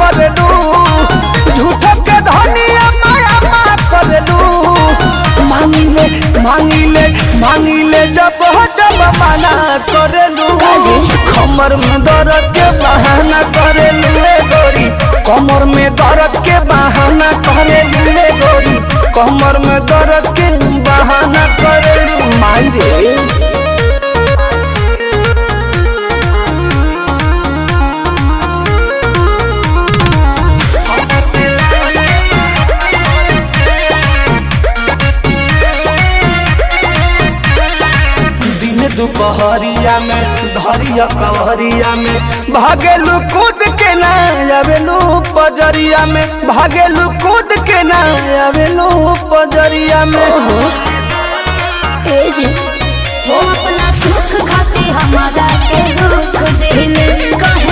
करेलू झूठो के धनिया माया मा करेलू मांगिले मांगिले मांगिले जब माना करेलू कमर में दर्द के बहाना करेलू गोरी कमर में दर्द के बहाना करेलू गोरी कमर में दर्द के बहाना करेलू माई रे। दुपहरिया में धरिया कवरिया में भागेलू कूद के ना आवेलू पजरिया में भागेलू कूद के ना आवेलू पजरिया में ए जी हो अपना सुख खाते हमारा के दुख दिल कहे